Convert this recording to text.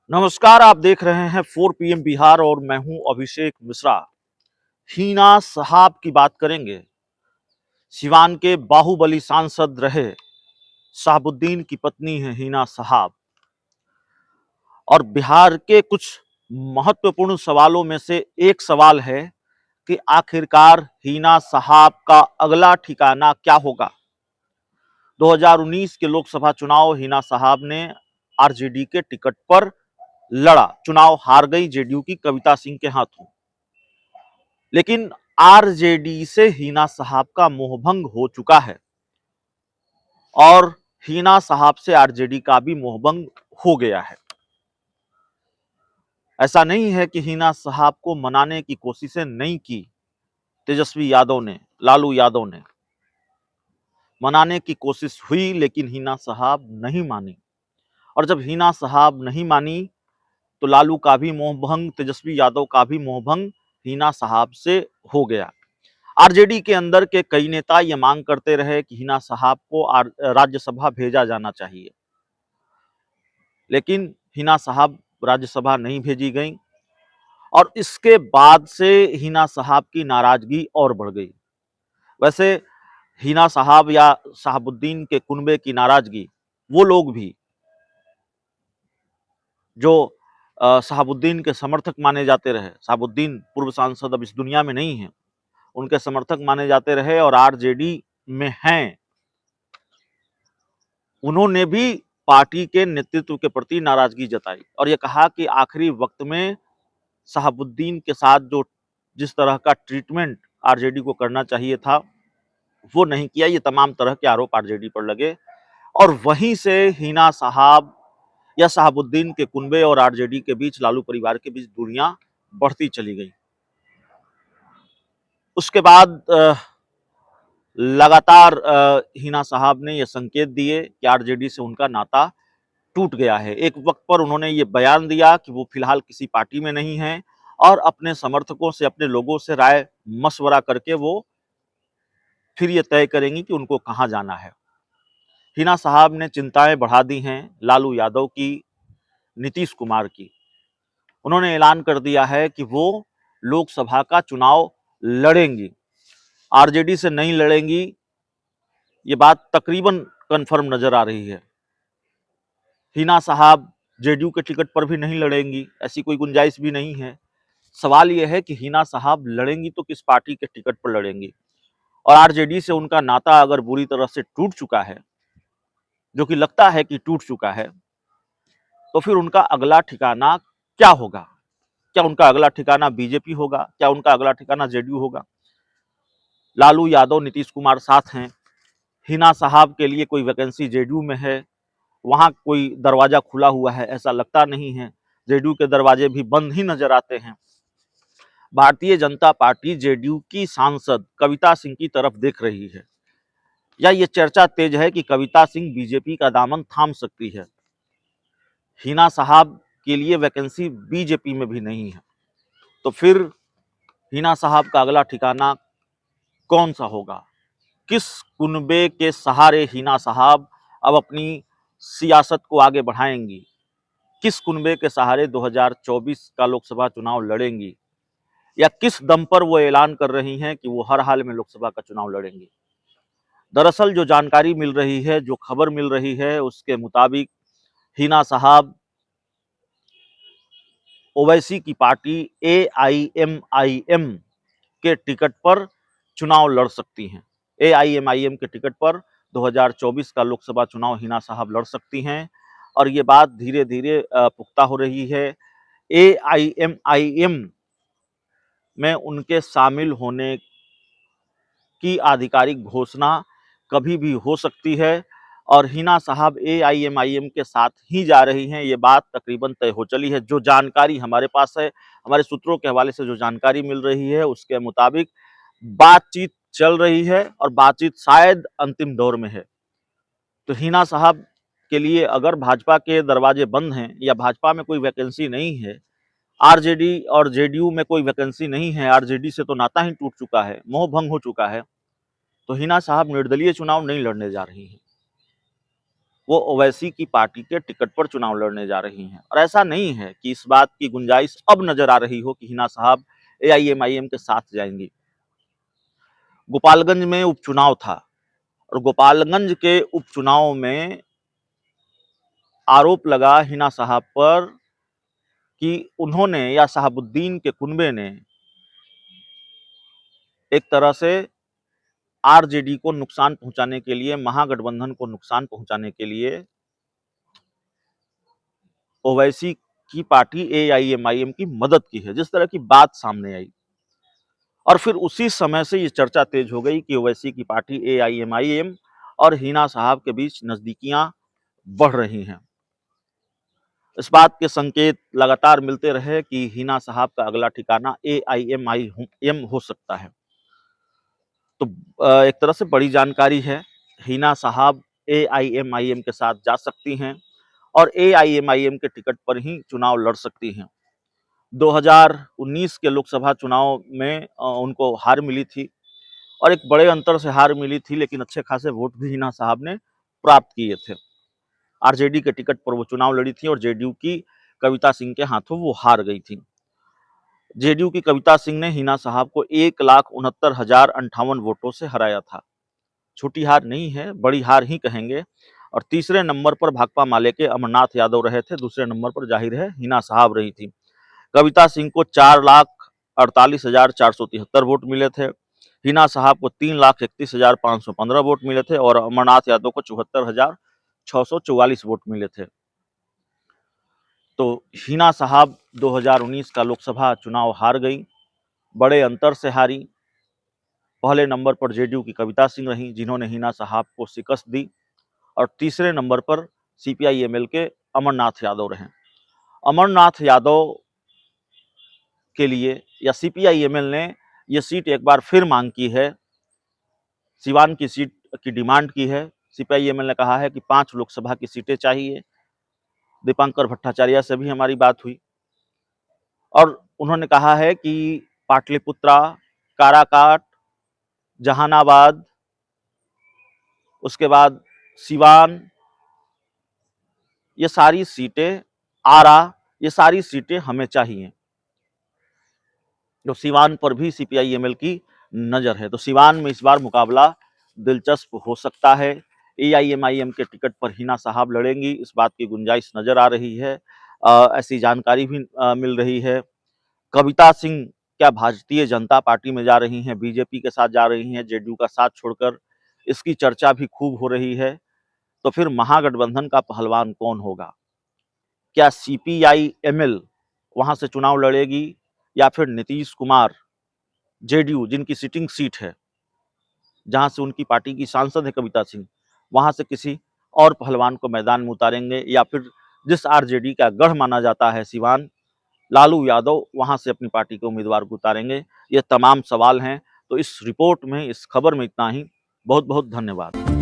नमस्कार, आप देख रहे हैं 4 PM बिहार और मैं हूं अभिषेक मिश्रा। हिना साहब की बात करेंगे। सिवान के बाहुबली सांसद रहे शहाबुद्दीन की पत्नी है हिना साहब और बिहार के कुछ महत्वपूर्ण सवालों में से एक सवाल है कि आखिरकार हिना साहब का अगला ठिकाना क्या होगा। 2019 के लोकसभा चुनाव हिना साहब ने आरजेडी के टिकट पर लड़ा, चुनाव हार गई जेडीयू की कविता सिंह के हाथों। लेकिन आरजेडी से हिना साहब का मोहभंग हो चुका है और हिना साहब से आरजेडी का भी मोहभंग हो गया है। ऐसा नहीं है कि हिना साहब को मनाने की कोशिशें नहीं की तेजस्वी यादव ने, लालू यादव ने। मनाने की कोशिश हुई लेकिन हिना साहब नहीं मानी और जब हिना साहब नहीं मानी तो लालू का भी मोहभंग, तेजस्वी यादव का भी मोहभंग हिना साहब से हो गया। आरजेडी के अंदर के कई नेता ये मांग करते रहे कि हिना साहब को राज्यसभा भेजा जाना चाहिए, लेकिन हिना साहब राज्यसभा नहीं भेजी गई और इसके बाद से हिना साहब की नाराजगी और बढ़ गई। वैसे हिना साहब या शहाबुद्दीन के कुनबे की नाराजगी, वो लोग भी जो शहाबुद्दीन के समर्थक माने जाते रहे, शहाबुद्दीन पूर्व सांसद अब इस दुनिया में नहीं है, उनके समर्थक माने जाते रहे और आरजेडी में हैं, उन्होंने भी पार्टी के नेतृत्व के प्रति नाराजगी जताई और ये कहा कि आखिरी वक्त में शहाबुद्दीन के साथ जो जिस तरह का ट्रीटमेंट आरजेडी को करना चाहिए था वो नहीं किया। ये तमाम तरह के आरोप आरजेडी पर लगे और वहीं से हिना साहब या शहाबुद्दीन के कुनबे और आरजेडी के बीच, लालू परिवार के बीच दूरियां बढ़ती चली गई। उसके बाद लगातार हिना साहब ने यह संकेत दिए कि आरजेडी से उनका नाता टूट गया है। एक वक्त पर उन्होंने ये बयान दिया कि वो फिलहाल किसी पार्टी में नहीं है और अपने समर्थकों से, अपने लोगों से राय मशवरा करके वो फिर ये तय करेंगी कि उनको कहां जाना है। हिना साहब ने चिंताएं बढ़ा दी हैं लालू यादव की, नीतीश कुमार की। उन्होंने ऐलान कर दिया है कि वो लोकसभा का चुनाव लड़ेंगी, आरजेडी से नहीं लड़ेंगी। ये बात तकरीबन कन्फर्म नजर आ रही है। हिना साहब जेडीयू के टिकट पर भी नहीं लड़ेंगी, ऐसी कोई गुंजाइश भी नहीं है। सवाल यह है कि हिना साहब लड़ेंगी तो किस पार्टी के टिकट पर लड़ेंगी और आरजेडी से उनका नाता अगर बुरी तरह से टूट चुका है, जो कि लगता है कि टूट चुका है, तो फिर उनका अगला ठिकाना क्या होगा। क्या उनका अगला ठिकाना बीजेपी होगा? क्या उनका अगला ठिकाना जेडीयू होगा? लालू यादव, नीतीश कुमार साथ हैं। हिना साहब के लिए कोई वैकेंसी जेडीयू में है, वहां कोई दरवाजा खुला हुआ है ऐसा लगता नहीं है। जेडीयू के दरवाजे भी बंद ही नजर आते हैं। भारतीय जनता पार्टी जेडीयू की सांसद कविता सिंह की तरफ देख रही है या ये चर्चा तेज है कि कविता सिंह बीजेपी का दामन थाम सकती है। हिना साहब के लिए वैकेंसी बीजेपी में भी नहीं है, तो फिर हिना साहब का अगला ठिकाना कौन सा होगा? किस कुनबे के सहारे हिना साहब अब अपनी सियासत को आगे बढ़ाएंगी? किस कुनबे के सहारे 2024 का लोकसभा चुनाव लड़ेंगी या किस दम पर वो ऐलान कर रही हैं कि वो हर हाल में लोकसभा का चुनाव लड़ेंगी? दरअसल जो जानकारी मिल रही है, जो खबर मिल रही है, उसके मुताबिक हिना साहब ओवैसी की पार्टी एआईएमआईएम के टिकट पर चुनाव लड़ सकती हैं। एआईएमआईएम के टिकट पर 2024 का लोकसभा चुनाव हिना साहब लड़ सकती हैं और ये बात धीरे धीरे पुख्ता हो रही है। एआईएमआईएम में उनके शामिल होने की आधिकारिक घोषणा कभी भी हो सकती है और हिना साहब एआईएमआईएम के साथ ही जा रही हैं, ये बात तकरीबन तय हो चली है। जो जानकारी हमारे पास है, हमारे सूत्रों के हवाले से जो जानकारी मिल रही है, उसके मुताबिक बातचीत चल रही है और बातचीत शायद अंतिम दौर में है। तो हिना साहब के लिए अगर भाजपा के दरवाजे बंद हैं या भाजपा में कोई वैकेंसी नहीं है, आरजेडी और जेडीयू में कोई वैकेंसी नहीं है, आरजेडी से तो नाता ही टूट चुका है, मोह भंग हो चुका है, तो हिना साहब निर्दलीय चुनाव नहीं लड़ने जा रही हैं। वो ओवैसी की पार्टी के टिकट पर चुनाव लड़ने जा रही हैं। और ऐसा नहीं है कि इस बात की गुंजाइश अब नजर आ रही हो कि हिना साहब एआईएमआईएम के साथ जाएंगी। गोपालगंज में उपचुनाव था और गोपालगंज के उपचुनाव में आरोप लगा हिना साहब पर कि उन्होंने या शहाबुद्दीन के कुनबे ने एक तरह से आरजेडी को नुकसान पहुंचाने के लिए, महागठबंधन को नुकसान पहुंचाने के लिए ओवैसी की पार्टी एआईएमआईएम की मदद की है, जिस तरह की बात सामने आई। और फिर उसी समय से ये चर्चा तेज हो गई कि ओवैसी की पार्टी एआईएमआईएम और हिना साहब के बीच नजदीकियां बढ़ रही हैं। इस बात के संकेत लगातार मिलते रहे कि हिना साहब का अगला ठिकाना एआईएमआईएम हो सकता है। तो एक तरह से बड़ी जानकारी है, हिना साहब एआईएमआईएम के साथ जा सकती हैं और एआईएमआईएम के टिकट पर ही चुनाव लड़ सकती हैं। 2019 के लोकसभा चुनाव में उनको हार मिली थी और एक बड़े अंतर से हार मिली थी, लेकिन अच्छे खासे वोट भी हिना साहब ने प्राप्त किए थे। आरजेडी के टिकट पर वो चुनाव लड़ी थी और जेडीयू की कविता सिंह के हाथों वो हार गई थी। जेडीयू की कविता सिंह ने हिना साहब को 1,69,058 वोटों से हराया था। छोटी हार नहीं है, बड़ी हार ही कहेंगे। और तीसरे नंबर पर भाकपा माले के अमरनाथ यादव रहे थे, दूसरे नंबर पर जाहिर है हिना साहब रही थी। कविता सिंह को 4,48,473 वोट मिले थे, हिना साहब को 3,31,515 वोट मिले थे और अमरनाथ यादव को 74,644 वोट मिले थे। तो हिना साहब 2019 का लोकसभा चुनाव हार गई, बड़े अंतर से हारी। पहले नंबर पर जेडीयू की कविता सिंह रही, जिन्होंने हिना साहब को शिकस्त दी और तीसरे नंबर पर सीपीआई-एमएल के अमरनाथ यादव रहे। अमरनाथ यादव के लिए या सीपीआई-एमएल ने यह सीट एक बार फिर मांग की है, सिवान की सीट की डिमांड की है। सीपीआई-एमएल ने कहा है कि 5 लोकसभा की सीटें चाहिए। दीपांकर भट्टाचार्य से भी हमारी बात हुई और उन्होंने कहा है कि पाटलिपुत्रा, काराकाट, जहानाबाद, उसके बाद सिवान, ये सारी सीटें, आरा, ये सारी सीटें हमें चाहिए। तो सिवान पर भी सीपीआई-एमएल की नजर है। तो सिवान में इस बार मुकाबला दिलचस्प हो सकता है। एआईएमआईएम के टिकट पर हिना साहब लड़ेंगी, इस बात की गुंजाइश नजर आ रही है। ऐसी जानकारी भी मिल रही है। कविता सिंह क्या भारतीय जनता पार्टी में जा रही हैं, बीजेपी के साथ जा रही हैं, जेडीयू का साथ छोड़कर, इसकी चर्चा भी खूब हो रही है। तो फिर महागठबंधन का पहलवान कौन होगा? क्या सीपीआई-एमएल वहां से चुनाव लड़ेगी या फिर नीतीश कुमार, जेडीयू जिनकी सिटिंग सीट है, जहां से उनकी पार्टी की सांसद है कविता सिंह, वहां से किसी और पहलवान को मैदान में उतारेंगे या फिर जिस आरजेडी का गढ़ माना जाता है सिवान, लालू यादव वहां से अपनी पार्टी के उम्मीदवार को उतारेंगे? ये तमाम सवाल हैं। तो इस रिपोर्ट में, इस खबर में इतना ही। बहुत बहुत धन्यवाद।